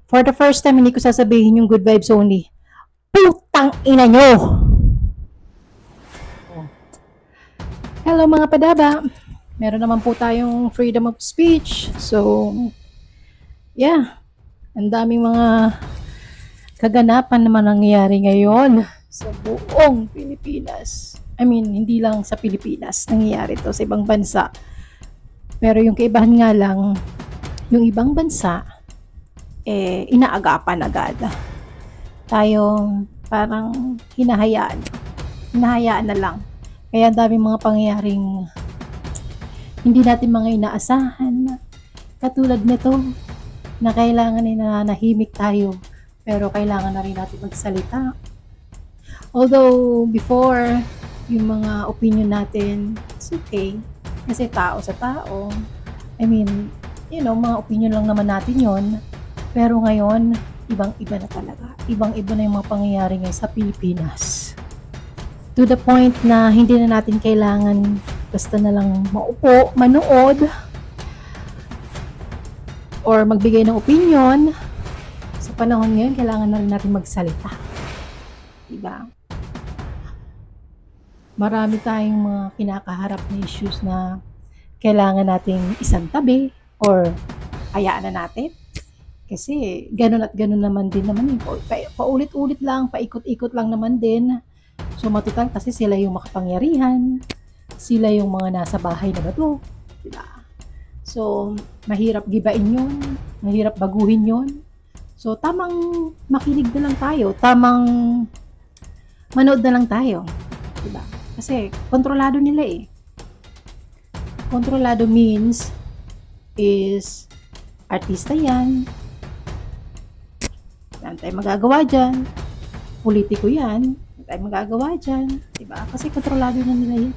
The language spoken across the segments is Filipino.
For the first time, hindi ko sasabihin yung good vibes only. Putang ina nyo! Hello mga padaba! Meron naman po tayong freedom of speech. So, yeah. Ang daming mga kaganapan naman nangyayari ngayon sa buong Pilipinas. I mean, hindi lang sa Pilipinas nangyayari to sa ibang bansa. Pero yung kaibahan nga lang, yung ibang bansa, inaagapan agad. Tayong parang hinahayaan na lang. Kaya ang daming mga pangyayaring hindi natin mga inaasahan. Katulad nito, na kailangan na nahimik tayo, pero kailangan na rin natin magsalita. Although, before, yung mga opinion natin, it's okay. Kasi tao sa tao. I mean, mga opinion lang naman natin yon. Pero ngayon, ibang-iba na talaga. Ibang-iba na yung mga pangyayari ngayon sa Pilipinas. To the point na hindi na natin kailangan basta na lang maupo, manood, or magbigay ng opinion. Sa panahon ngayon, kailangan na rin natin magsalita. Diba? Marami tayong mga kinakaharap na issues na kailangan nating isantabi or hayaan na natin. Kasi ganun at ganun naman din naman. Paulit-ulit lang, paikot-ikot lang naman din. So matutal kasi sila yung makapangyarihan. Sila yung mga nasa bahay na bato. Diba? So, mahirap gibain yun. Mahirap baguhin yun. So, tamang makinig na lang tayo. Tamang manood na lang tayo. Diba? Kasi, kontrolado nila eh. Kontrolado means is artista yan. Yan tayo magagawa dyan. Politiko yan. Yan tayo magagawa dyan. Diba? Kasi kontrolado na nila yan.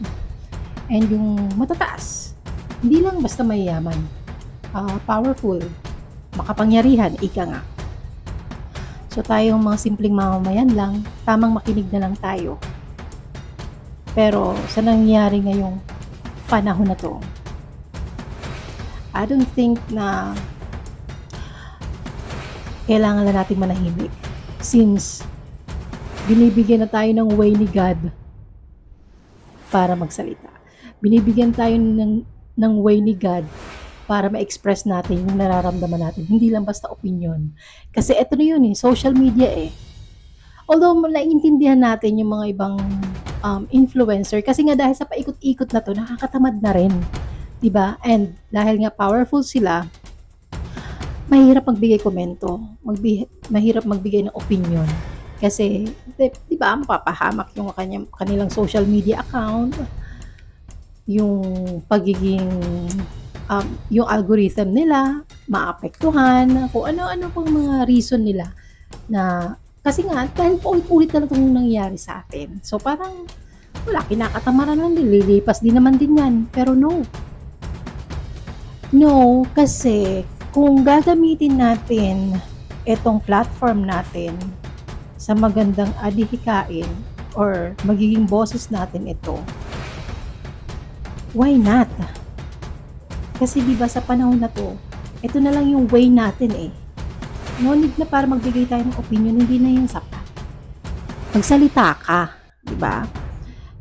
And yung matataas, hindi lang basta mayayaman, powerful, makapangyarihan, ika nga. So tayong mga simpleng mamamayan lang, tamang makinig na lang tayo. Pero sa nangyayari ngayong panahon na to, I don't think na kailangan na natin manahimik. Since binibigyan na tayo ng way ni God para magsalita. Binibigyan tayo ng way ni God para ma-express natin yung nararamdaman natin. Hindi lang basta opinion. Kasi eto na yun social media eh. Although naiintindihan natin yung mga ibang influencer, kasi nga dahil sa paikot-ikot na to, nakakatamad na rin. Diba? And dahil nga powerful sila, mahirap magbigay komento. Mahirap magbigay ng opinion. Kasi, diba, mapapahamak yung kanilang social media account, yung pagiging yung algorithm nila maapektuhan, kung ano-ano pang mga reason nila na kasi nga dahil paulit-ulit na itong nangyayari sa atin. So parang wala, kinakatamaran lang din, lilipas din naman din yan. Pero no, kasi kung gagamitin natin itong platform natin sa magandang adhikain or magiging boses natin ito, why not? Kasi diba sa panahon na to, ito na lang yung way natin eh. No need na para magbigay tayo ng opinion, hindi na yung sapat. Magsalita ka, diba?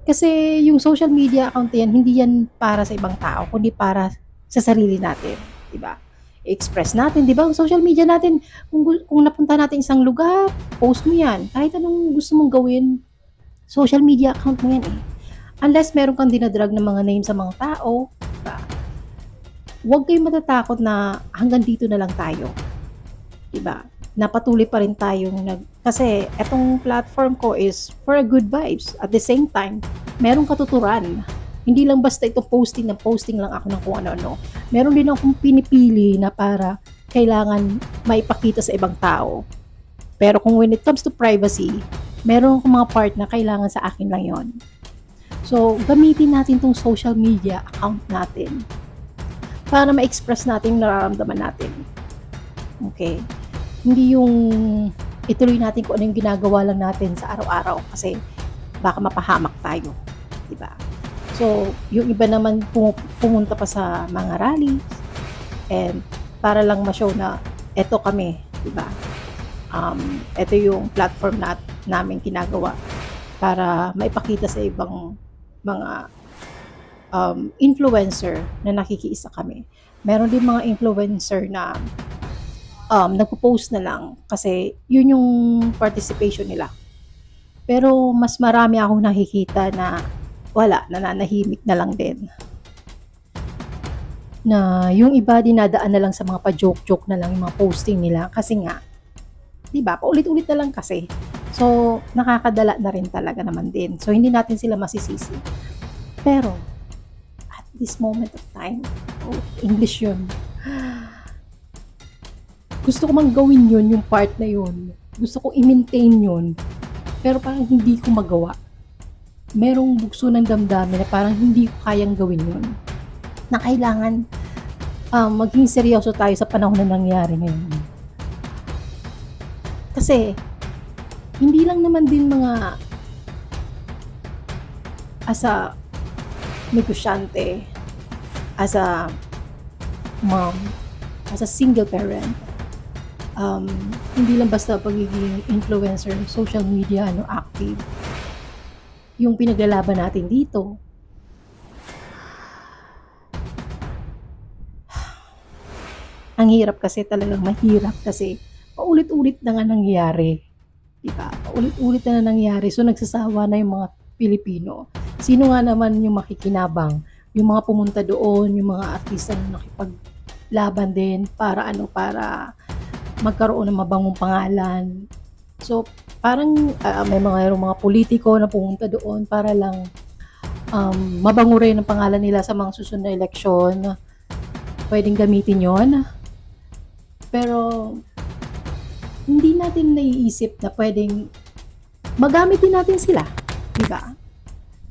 Kasi yung social media account yan, hindi yan para sa ibang tao, kundi para sa sarili natin, diba? I-express natin, diba? Social media natin, kung napunta natin isang lugar, post mo yan. Kahit anong gusto mong gawin, social media account mo yan eh. Unless meron kang dinadrag ng mga name sa mga tao, diba? Huwag kayong matatakot na hanggang dito na lang tayo. Diba? Napatuloy pa rin tayong kasi etong platform ko is for a good vibes. At the same time, merong katuturan. Hindi lang basta itong posting lang ako ng kung ano-ano. Meron din akong pinipili na para kailangan maipakita sa ibang tao. Pero kung when it comes to privacy, meron akong mga part na kailangan sa akin lang yon. So, gamitin natin tong social media account natin para ma-express natin yung nararamdaman natin. Okay? Hindi yung ituloy natin kung ano yung ginagawa lang natin sa araw-araw kasi baka mapahamak tayo. Diba? So, yung iba naman pumunta pa sa mga rally and para lang ma-show na eto kami, diba? Ito yung platform namin ginagawa para maipakita sa ibang mga influencer na nakikiisa kami. Meron din mga influencer na nagpo-post na lang kasi yun yung participation nila. Pero mas marami akong nakikita na wala, nananahimik na lang din. Na yung iba dinadaan na lang sa mga pa-joke-joke na lang yung mga posting nila kasi nga, di ba, paulit-ulit na lang kasi. So, nakakadala na rin talaga naman din. So, hindi natin sila masisisi. Pero, at this moment of time, English yun. Gusto ko mang gawin yun, yung part na yun. Gusto ko i-maintain yun. Pero parang hindi ko magawa. Merong bugso ng damdamin na parang hindi ko kayang gawin yun. Na kailangan maging seryoso tayo sa panahon na nangyari ngayon. Kasi, hindi lang naman din mga as a negosyante, as a mom, as a single parent, hindi lang basta pagiging influencer, social media, active. Yung pinaglalaban natin dito, ang hirap kasi, talagang mahirap kasi paulit-ulit na nga nangyari. Diba? Paulit-ulit na nangyari. So, nagsasawa na yung mga Pilipino. Sino nga naman yung makikinabang? Yung mga pumunta doon, yung mga artista na nakipaglaban din para magkaroon ng mabangong pangalan. So, parang may mga politiko na pumunta doon para lang mabango rin ang pangalan nila sa mga susunod na eleksyon. Pwedeng gamitin yon. Pero, hindi natin naiisip na pwedeng magamit din natin sila. Diba?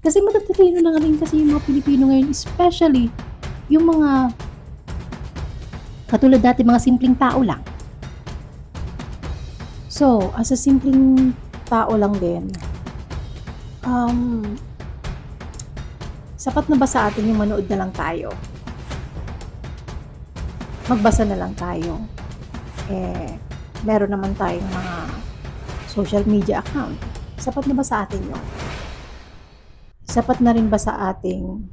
Kasi matatalino na rin kasi yung mga Pilipino ngayon, especially yung mga katulad dati, mga simpleng tao lang. So, as a simpleng tao lang din, sapat na ba sa atin yung manood na lang tayo? Magbasa na lang tayo. Meron naman tayong mga social media account. Sapat na ba sa atin yun? Sapat na rin ba sa ating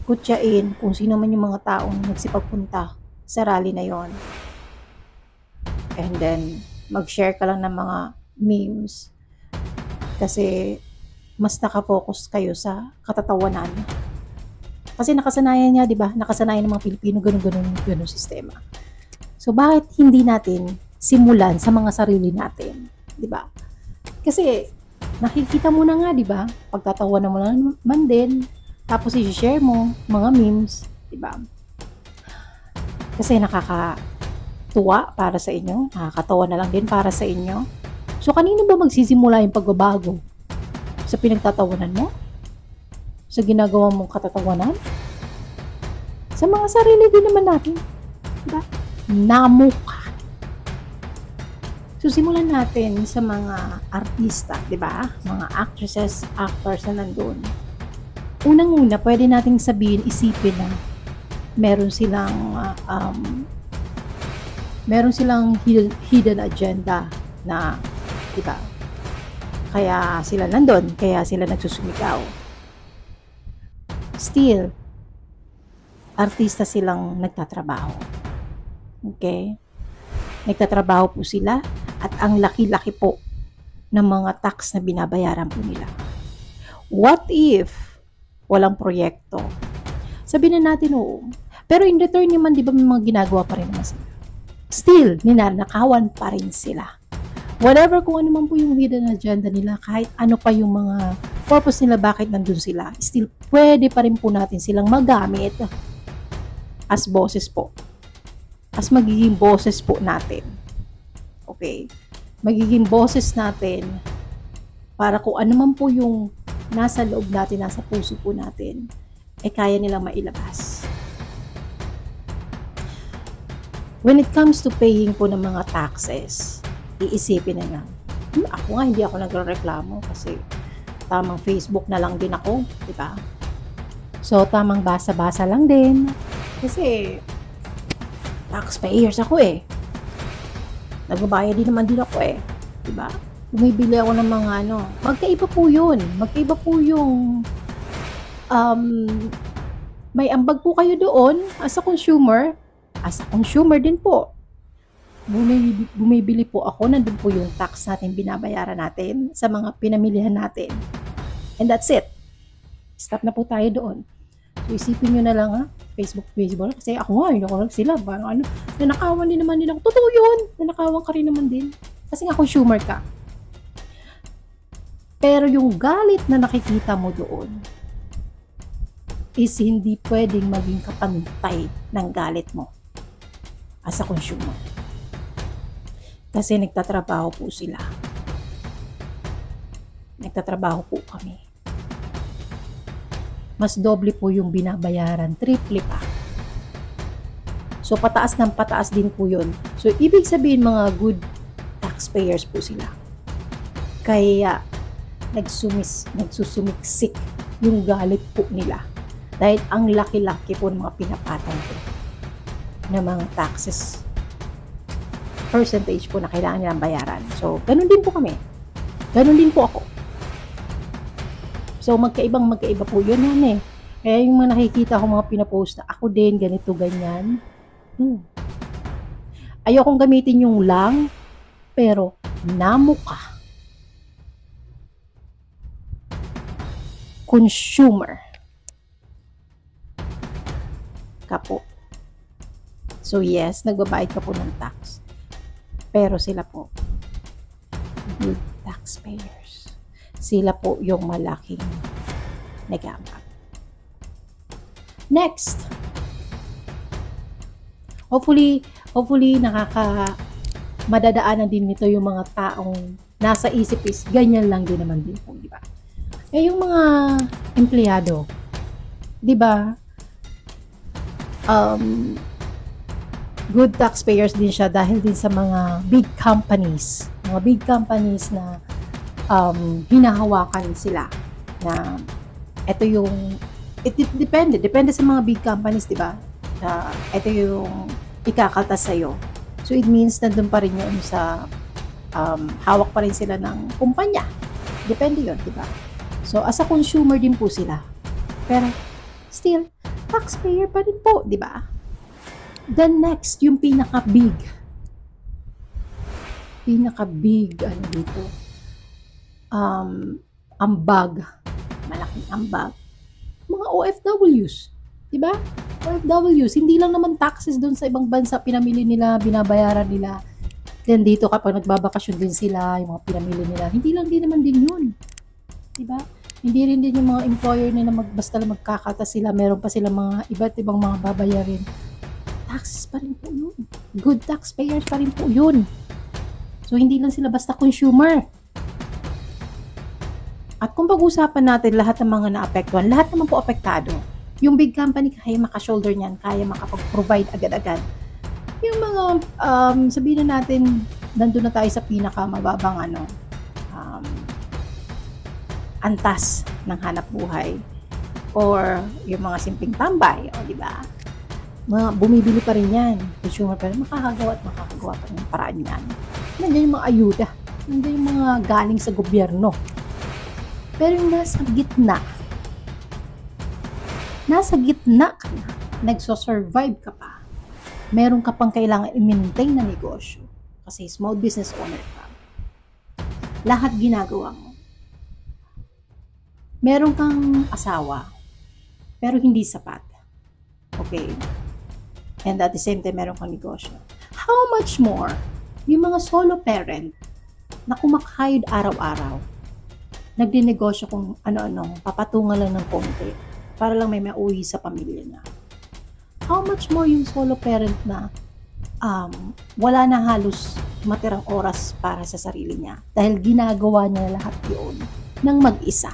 kutyain kung sino man yung mga taong nagsipagpunta sa rally na yon? And then, mag-share ka lang ng mga memes kasi mas nakafocus kayo sa katatawanan. Kasi nakasanayan niya, di ba? Nakasanayan ng mga Pilipino, ganun sistema. So, bakit hindi natin simulan sa mga sarili natin? Di ba? Kasi, nakikita mo na nga, di ba? Pagtatawanan mo naman din, tapos i-share mo mga memes, di ba? Kasi nakakatuwa para sa inyo, nakakatawa na lang din para sa inyo. So, kanino ba magsisimula yung pagbabago? Sa pinagtatawanan mo? Sa ginagawa mong katatawanan? Sa mga sarili din naman natin. Diba? Namuka. So, simulan natin sa mga artista, diba? Mga actresses, actors na nandun. Unang-una, pwede nating sabihin, isipin na meron silang hidden agenda na, diba? Kaya sila nandun, kaya sila nagsusumigaw. Still, artista silang nagtatrabaho. Okay? Nagtatrabaho po sila at ang laki-laki po ng mga tax na binabayaran po nila. What if walang proyekto? Sabihin na natin oo. Pero in return naman, di ba may mga ginagawa pa rin naman sila? Still, ninanakawan pa rin sila. Whatever kung ano man po yung hidden agenda nila, kahit ano pa yung mga purpose nila, bakit nandun sila, still pwede pa rin po natin silang magamit as boses po. As magiging boses po natin. Okay? Magiging boses natin para kung ano man po yung nasa loob natin, nasa puso po natin, kaya nilang mailabas. When it comes to paying po ng mga taxes, iisipin na nga, ako nga hindi ako nagreklamo kasi tamang Facebook na lang din ako, di ba? So, tamang basa-basa lang din kasi taxpayers ako eh. Nagbabayad din naman din ako eh. Diba? Bumibili ako ng mga ano. Magkaiba po yun. Magkaiba po yung may ambag po kayo doon as a consumer. As a consumer din po. Bumibili po ako. Nandun po yung tax natin binabayaran natin sa mga pinamilihan natin. And that's it. Stop na po tayo doon. So, isipin nyo na lang ha. Facebook. Kasi ako nga, hindi ako sila. Parang ano, nanakawan din naman nila. Totoo yun. Nanakawan ka rin naman din. Kasi nga consumer ka. Pero yung galit na nakikita mo doon is hindi pwedeng maging kapantay ng galit mo as a consumer. Kasi nagtatrabaho po sila. Nagtatrabaho po kami. Mas doble po yung binabayaran, triple pa. So, pataas ng pataas din po yun. So, ibig sabihin mga good taxpayers po sila. Kaya, nagsusumiksik yung galit po nila. Dahil ang laki-laki po ng mga pinapatang po ng mga taxes percentage po na kailangan nilang bayaran. So, ganun din po kami. Ganun din po ako. So, magkaiba po yun yan eh. Kaya yung mga nakikita ko mga pinapost na ako din, ganito, ganyan. Ayokong gamitin yung lang, pero namuka. Consumer. Ka po. So, yes, nagbabayad ka po ng tax. Pero sila po, good taxpayers. Sila po yung malaking nag-aambag. Next. Hopefully madadaanan din nito yung mga taong nasa isip is ganyan lang din naman din po, di ba? Eh, yung mga empleyado, di ba? Good taxpayers din siya dahil din sa mga big companies. Mga big companies na hinahawakan sila na ito yung depende sa mga big companies, di ba? Ito yung ikakaltas sa'yo. So, it means nandun pa rin yun sa hawak pa rin sila ng kumpanya. Depende yun, di ba? So, as a consumer din po sila. Pero, still, taxpayer pa rin po, di ba? Then next, yung pinaka-big, ano dito, ambag, malaking ambag, mga OFWs, di ba? OFWs, hindi lang naman taxes doon sa ibang bansa, pinamili nila, binabayaran nila. Then dito kapag nagbabakasyon din sila, yung mga pinamili nila, hindi lang din naman din yun. Di ba? Hindi rin din yung mga employer nila basta lang magkakata sila, meron pa sila mga iba't ibang mga babayarin. Taxes pa rin po yun. Good taxpayers pa rin po yun. So, hindi lang sila basta consumer. At kung pag-usapan natin lahat ng mga naapektuhan, lahat naman po apektado. Yung big company, kaya maka-shoulder niyan, kaya makapag-provide agad-agad. Yung mga, sabihin na natin, nandun na tayo sa pinakamababang antas ng hanap buhay or yung mga simpleng tambay, di ba? Mga bumibili pa rin yan, consumer pa rin, makakagawa pa rin ng paraan yan. Nandiyan yung mga ayuda, nandiyan yung mga galing sa gobyerno. Pero yung nasa gitna ka na, nagso-survive ka pa, meron ka pang kailangan i-maintain na negosyo kasi small business owner ka. Lahat ginagawa mo. Meron kang asawa, pero hindi sapat. Okay? And at the same time, meron kang negosyo. How much more yung mga solo parent na kumakahid araw-araw, nagdinegosyo kung ano-ano, papatungan lang ng konti para lang may mauwi sa pamilya niya. How much more yung solo parent na wala na halos matirang oras para sa sarili niya dahil ginagawa niya lahat yun ng mag-isa.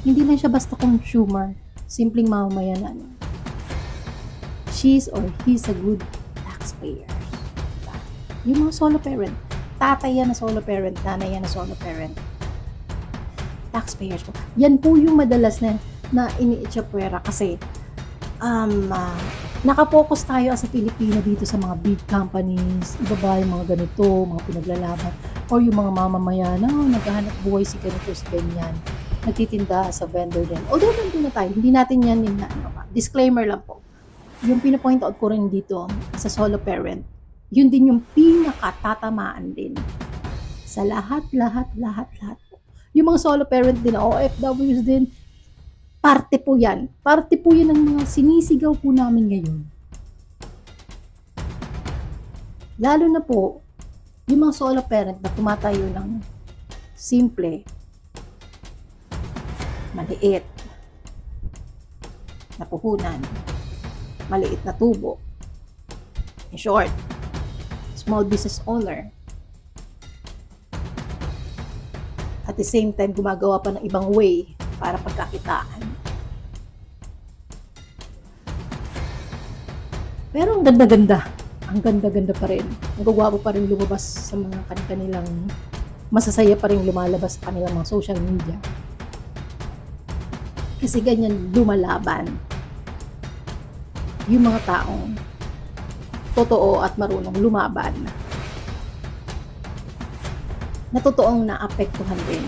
Hindi lang siya basta consumer, simpleng mamamayan na she's or he's a good taxpayer. Diba? Yung mga solo parent, tatay yan na solo parent, nanay yan na solo parent, taxpayers po. Yan po yung madalas na iniitsapwera kasi Nakapokus tayo as a Pilipino dito sa mga big companies, iba ba yung mga ganito, mga pinaglalaban, or yung mga mamamayan, naghahanap buhay si ganito, si ganyan, nagtitinda sa vendor din. Although nandun na tayo, hindi natin yan, disclaimer lang po. Yung pinapoint out ko rin dito sa solo parent, yun din yung pinakatatamaan din sa lahat. Yung mga solo parent din, OFWs din, parte po yan. Parte po yan ng mga sinisigaw po namin ngayon. Lalo na po, yung mga solo parent na tumatayo ng simple, maliit na puhunan, maliit na tubo. In short, small business owner. At the same time, gumagawa pa ng ibang way para pagkakitaan. Pero ang ganda-ganda. Ang ganda-ganda pa rin. Ang gagwapo pa rin lumabas sa mga kanilang, masasaya pa rin lumalabas sa kanilang mga social media. Kasi ganyan lumalaban yung mga taong totoo at marunong lumaban. Na totoong naapektuhan din.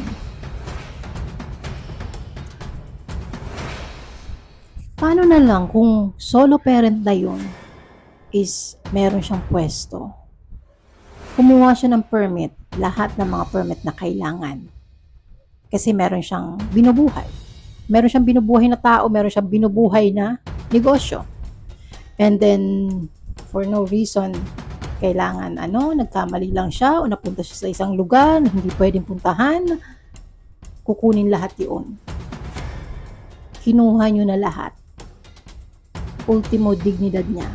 Paano na lang kung solo parent na yun is meron siyang pwesto? Kumuha siya ng permit, lahat ng mga permit na kailangan. Kasi meron siyang binubuhay. Meron siyang binubuhay na tao, meron siyang binubuhay na negosyo. And then, for no reason, kailangan nagkamali lang siya o napunta siya sa isang lugar na hindi pwedeng puntahan, kukunin lahat yun. Kinuha nyo na lahat. Ultimo dignidad niya,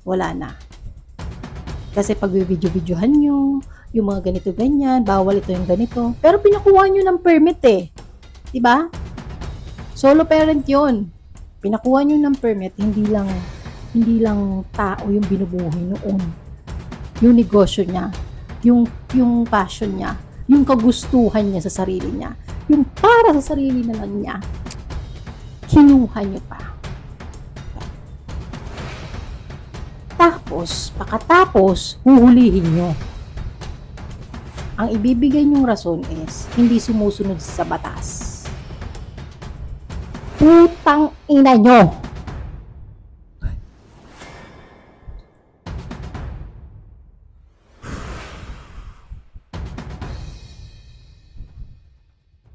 wala na. Kasi pag video-videohan nyo, yung mga ganito-ganyan, bawal ito yung ganito. Pero pinakuha nyo ng permit diba? Solo parent yon. Pinakuha nyo ng permit, hindi lang tao yung binubuhay noon. Yung negosyo niya, yung passion niya, yung kagustuhan niya sa sarili niya, yung para sa sarili na lang niya, kinuha niyo pa. Tapos, pakatapos, huhulihin nyo. Ang ibibigay nyong rason is, hindi sumusunod sa batas. Putang ina nyo!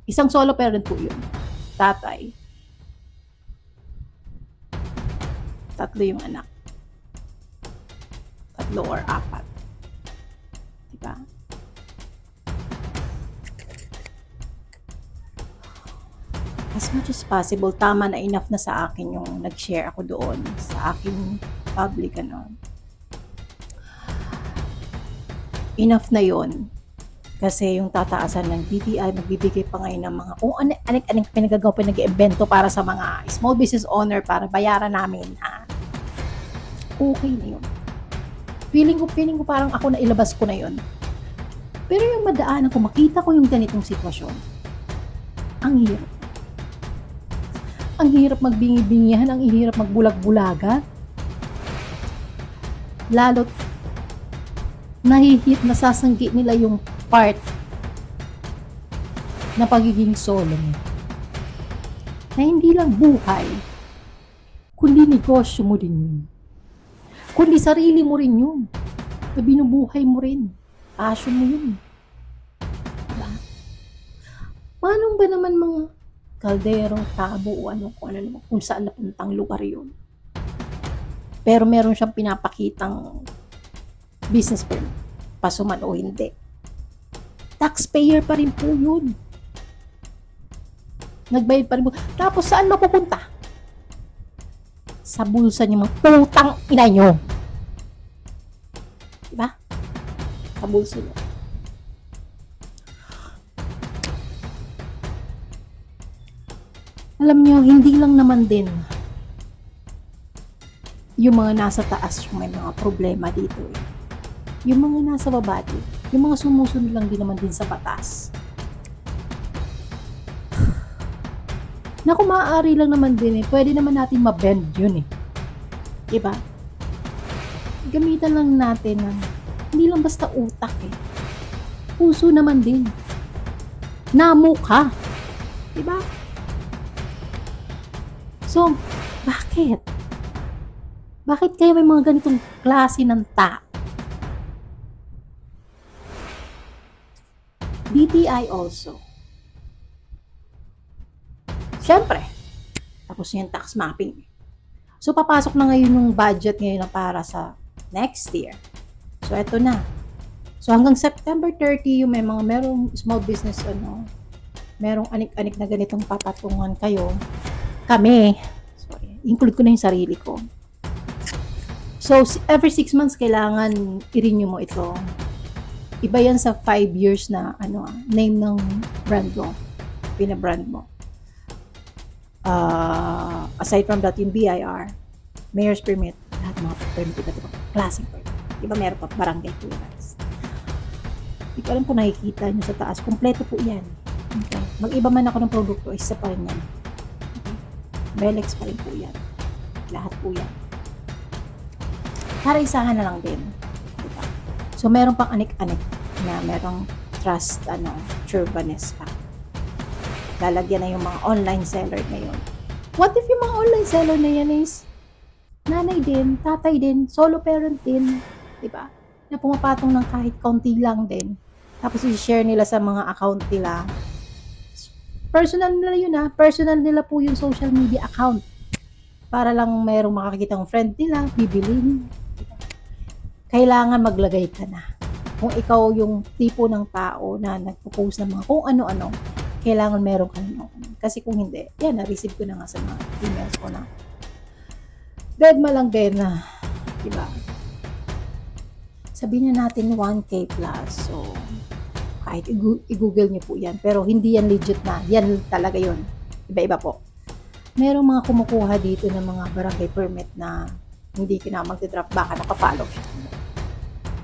Isang solo parent po yun. Tatay. 3 yung anak. 3 or 4. Diba? As much as possible, tama na, enough na sa akin yung nag-share ako doon sa aking public Enough na yon. Kasi yung tataasan ng DTI, magbibigay pa ngayon ng mga kung anik-anik pinagagawa pa nag-evento para sa mga small business owner para bayaran namin. Okay na yun. Feeling ko parang ako na ilabas ko na yun. Pero yung madaanan ko, makita ko yung ganitong sitwasyon. Ang hirap. Ang hirap magbingi-bingihan, ang hirap magbulag-bulaga. Lalo't nahihit, nasasanggi nila yung part na pagiging solo mo. Na hindi lang buhay, kundi negosyo mo din yun. Kundi sarili mo rin yun. Na binubuhay mo rin. Passion mo yun. Diba? Paano ba naman mga kalderong tabo o kung saan napuntang lugar yun? Pero meron siyang pinapakitang business firm, pasuman o hindi. Taxpayer pa rin po yun. Nagbayad pa rin po. Tapos saan mapupunta? Sa bulsa niyo, mga putang ina nyo. Diba? Sa bulsa niyo. Alam niyo, hindi lang naman din yung mga nasa taas yung may mga problema dito. Yung mga nasa baba din, yung mga sumusunod lang din naman din sa batas. Na kung maaari lang naman din pwede naman natin mabend yun Diba? Gamitan lang natin ng hindi lang basta utak eh. Puso naman din. Namo ka. Diba? So, bakit? Bakit kaya may mga ganitong klase ng tao? DTI also. Siyempre, tapos yung tax mapping. So, papasok na ngayon yung budget ngayon na para sa next year. So, eto na. So, hanggang September 30, yung merong small business, merong anik-anik na ganitong papatungan kayo. Kami, sorry, include ko na yung sarili ko. So, every 6 months, kailangan i-renew mo ito. Iba yan sa 5 years na, name ng brand mo. Pina-brand mo. Aside from that, yung BIR, mayor's permit, lahat mga permit, iba't ibang klaseng permit. Diba meron pa barangay clearance. Hindi ko alam kung nakikita nyo sa taas. Kompleto po yan. Okay. Mag-iba man ako ng produkto, isa pa rin yan. Okay. Belex pa rin po yan. Lahat po yan. Para isahan na lang din. Diba? So, meron pang anik-anik na merong trust, surebaness pa. Lalagyan na yung mga online seller ngayon. What if yung mga online seller na yan is nanay din, tatay din, solo parent din, diba? Na pumapatong ng kahit konti lang din. Tapos i-share nila sa mga account nila. Personal nila yun personal nila po yung social media account. Para lang mayroong makakikita ng friend nila, bibilin. Kailangan maglagay ka na. Kung ikaw yung tipo ng tao na nagpo-post ng mga kung ano-ano, kailangan meron ka nung. Kasi kung hindi, yan, na-receive ko na nga sa mga emails ko na dead ma lang din na, diba? Sabihin na natin 1K plus. So, kahit i-google nyo po yan. Pero hindi yan legit na. Yan talaga yun. Iba-iba po. Merong mga kumukuha dito ng mga barangay permit na hindi ka na magdidrop, baka nakafollow siya.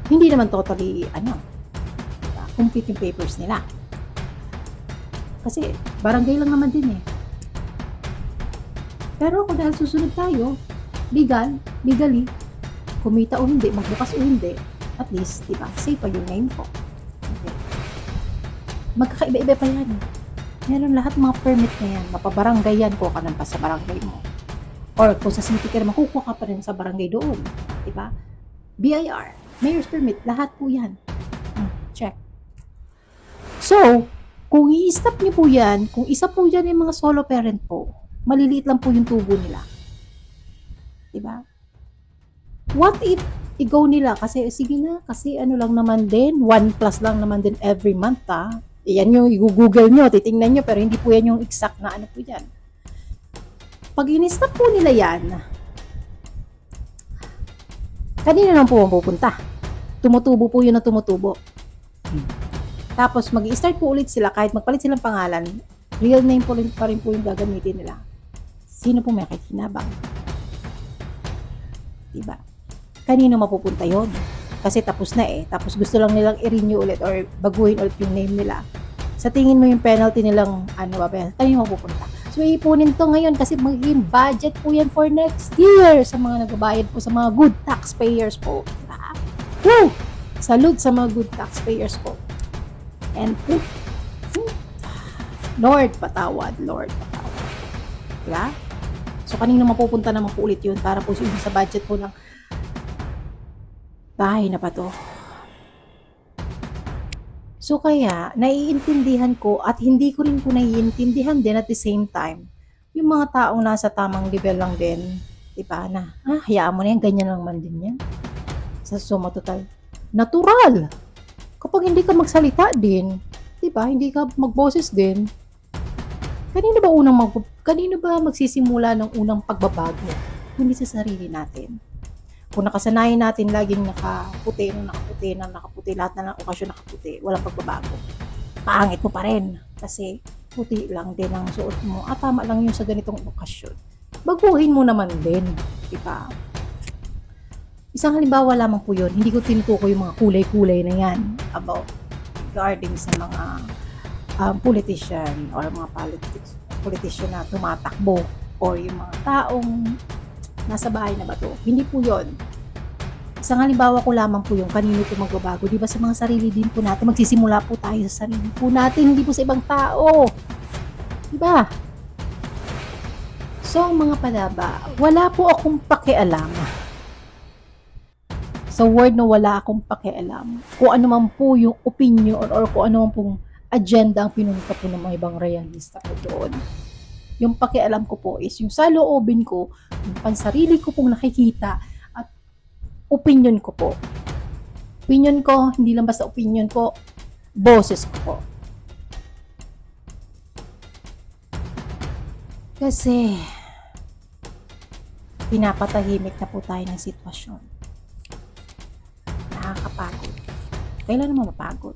Hindi naman totally, complete yung papers nila. Kasi, barangay lang naman din eh. Pero kung dahil susunod tayo, legally, kumita o hindi, magbukas o hindi, at least, diba, safe pa yung name ko. Okay. Magkakaiba-iba pa yan. Meron lahat mga permit na yan. Mapabarangay yan, kuha ka ng pa sa barangay mo. Or kung sa city ka naman, kukuha ka pa rin sa barangay doon. Diba? BIR, mayor's permit, lahat po yan. Check. So, kung i-stop niyo po yan, kung isa po yan yung mga solo parent po, maliliit lang po yung tubo nila. Diba? What if i-go nila? Kasi, sige na, kasi lang naman din, 1 plus lang naman din every month Yan yung i-google nyo, titingnan nyo, pero hindi po yan yung exact na po yan. Pag in-stop po nila yan, kanina lang po pupunta. Tumutubo po yun na tumutubo. Tapos mag-i-start po ulit sila kahit magpalit silang pangalan, real name po pa rin po yung gagamitin nila. Sino po may kakinabang? Diba? Kanino mapupunta yun? Kasi tapos na tapos gusto lang nilang i-renew ulit or baguhin ulit yung name nila. Sa tingin mo yung penalty nilang kanino mapupunta? So iipunin to ngayon kasi magiging budget po yan for next year sa mga nagbabayad po, sa mga good taxpayers po. Diba? Woo! Salute sa mga good taxpayers po. And Lord patawad. Diba? So kanino mapupunta naman po ulit yun para po sa budget po ng bahay na pa to. So kaya, naiintindihan ko at hindi ko rin po naiintindihan din at the same time, yung mga taong nasa tamang level lang din, diba na, hayaan mo na yan, ganyan lang man din yan. Sa suma total, natural. Kapag hindi ka magsalita din, diba, hindi ka magboses din, kanino ba magsisimula ng unang pagbabago? Hindi sa sarili natin. Kung nakasanayan natin laging nakaputi, lahat na ng okasyon nakaputi, walang pagbabago. Pangit mo pa rin. Kasi puti lang din ang suot mo. At tama lang yun sa ganitong okasyon. Baguhin mo naman din. Diba? Isang halimbawa lamang po yun. Hindi ko tinutukoy yung mga kulay-kulay na yan about regarding sa mga politician or mga politician na tumatakbo or yung mga taong Nasa bahay na ba to? Hindi po yon. Isang halimbawa ko lamang po yung kanino po magbabago. Di ba sa mga sarili din po natin, magsisimula po tayo sa sarili po natin, hindi po sa ibang tao. Di ba? So, mga palaba, wala po akong pakialam. Sa word na wala akong pakialam, kung ano man po yung opinion or kung ano man pong agenda ang pinunta po ng mga ibang realista po doon. Yung pakialam ko po is yung sa loobin ko, yung pansarili ko pong nakikita at opinion ko po. Opinion ko, hindi lang basta opinion ko, boses ko po. Kasi, pinapatahimik na po tayo ng sitwasyon. Nakakapagod. Kailan naman mapagod?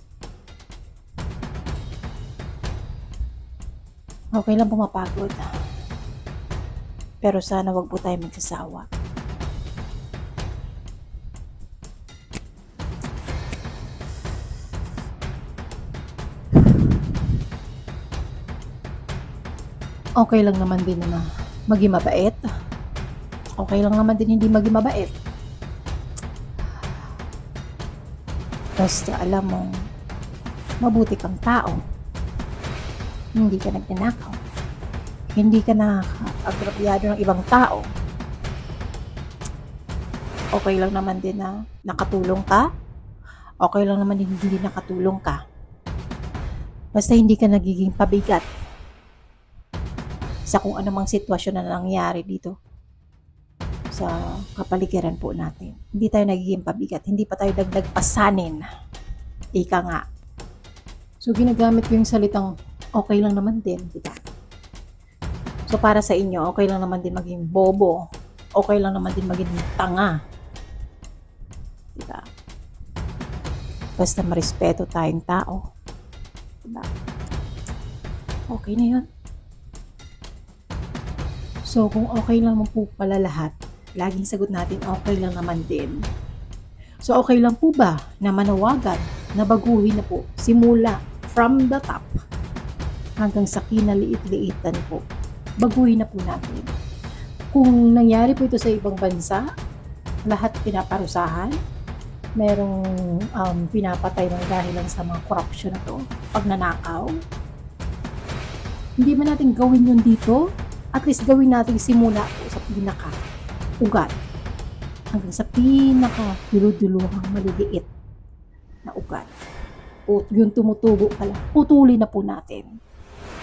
Okay lang po mapagod. Pero sana wag po tayo magsasawa. Okay lang naman din na maging mabait. Okay lang naman din hindi maging mabait. Basta alam mo, mabuti kang tao. Hindi ka nagnanakaw. Hindi ka nakaka-agrabyado ng ibang tao. Okay lang naman din na nakatulong ka. Okay lang naman din hindi nakatulong ka. Basta hindi ka nagiging pabigat sa kung anumang sitwasyon na nangyari dito sa kapaligiran po natin. Hindi tayo nagiging pabigat. Hindi pa tayo dagdag pasanin. Ika nga. So, ginagamit ko yung salitang okay lang naman din, diba? So, para sa inyo, okay lang naman din maging bobo. Okay lang naman din maging tanga. Diba? Basta marespeto tayong tao. Diba? Okay na yun. So, kung okay lang po pala lahat, laging sagot natin, okay lang naman din. So, okay lang po ba na manawagan, na baguhin na po, simula from the top hanggang sa kinaliit-liitan po. Baguhin na po natin. Kung nangyari po ito sa ibang bansa, lahat pinaparusahan, merong pinapatay ng dahilan sa mga corruption na to, pagnanakaw. Hindi man natin gawin yun dito, at least gawin natin simula po sa pinaka-ugat hanggang sa pinaka-duluduluhang maliliit na ugat. O yung tumutubo pala, putulin na po natin.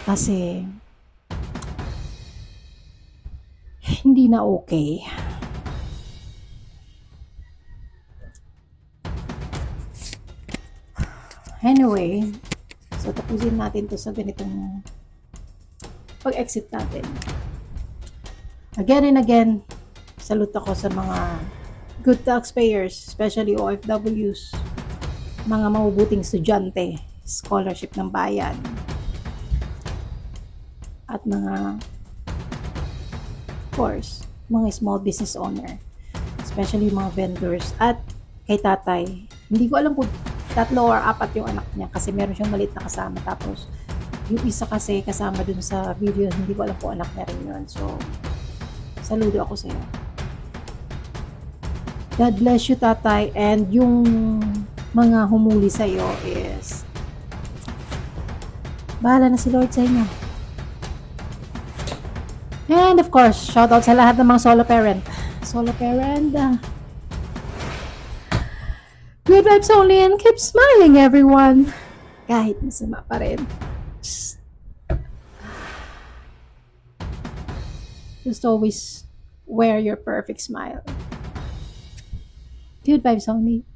Kasi hindi na okay. Anyway, so tapusin natin to sa ganitong pag-exit natin. Again and again, salute ako sa mga good taxpayers, especially OFWs, mga mabubuting estudyante, scholarship ng bayan, at mga, of course, mga small business owner, especially mga vendors, at kay tatay. Hindi ko alam kung 3 or 4 yung anak niya kasi meron siyang maliit na kasama, tapos yung isa kasi kasama dun sa video, hindi ko alam kung anak na rin yun. So, saludo ako sa'yo. God bless you, tatay. And yung mga humuli sa'yo is bahala na si Lord sa inyo. And of course, shoutout sa lahat ng mga solo parent. Solo parent, good vibes only and keep smiling, everyone. Kahit masama pa rin. Just always wear your perfect smile. Good vibes only.